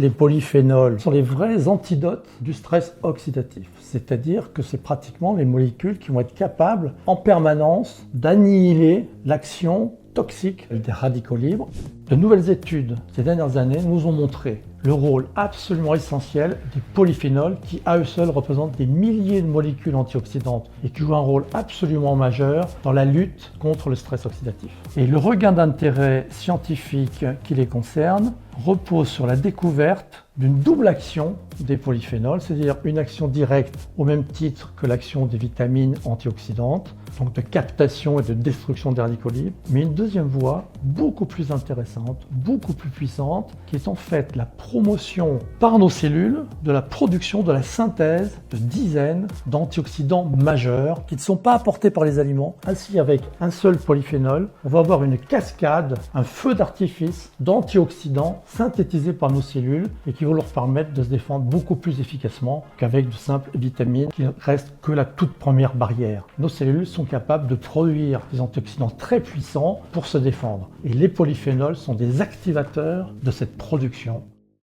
Les polyphénols sont les vrais antidotes du stress oxydatif. C'est-à-dire que c'est pratiquement les molécules qui vont être capables en permanence d'annihiler l'action toxique des radicaux libres. De nouvelles études ces dernières années nous ont montré le rôle absolument essentiel des polyphénols qui à eux seuls représentent des milliers de molécules antioxydantes et qui jouent un rôle absolument majeur dans la lutte contre le stress oxydatif. Et le regain d'intérêt scientifique qui les concerne repose sur la découverte d'une double action des polyphénols, c'est-à-dire une action directe au même titre que l'action des vitamines antioxydantes, donc de captation et de destruction des radicaux libres, mais une deuxième voie beaucoup plus intéressante, beaucoup plus puissante, qui est en fait la promotion par nos cellules de la production, de la synthèse de dizaines d'antioxydants majeurs qui ne sont pas apportés par les aliments. Ainsi, avec un seul polyphénol, on va avoir une cascade, un feu d'artifice d'antioxydants synthétisés par nos cellules et qui vont leur permettre de se défendre beaucoup plus efficacement qu'avec de simples vitamines qui ne restent que la toute première barrière. Nos cellules sont capables de produire des antioxydants très puissants pour se défendre. Et les polyphénols sont des activateurs de cette production.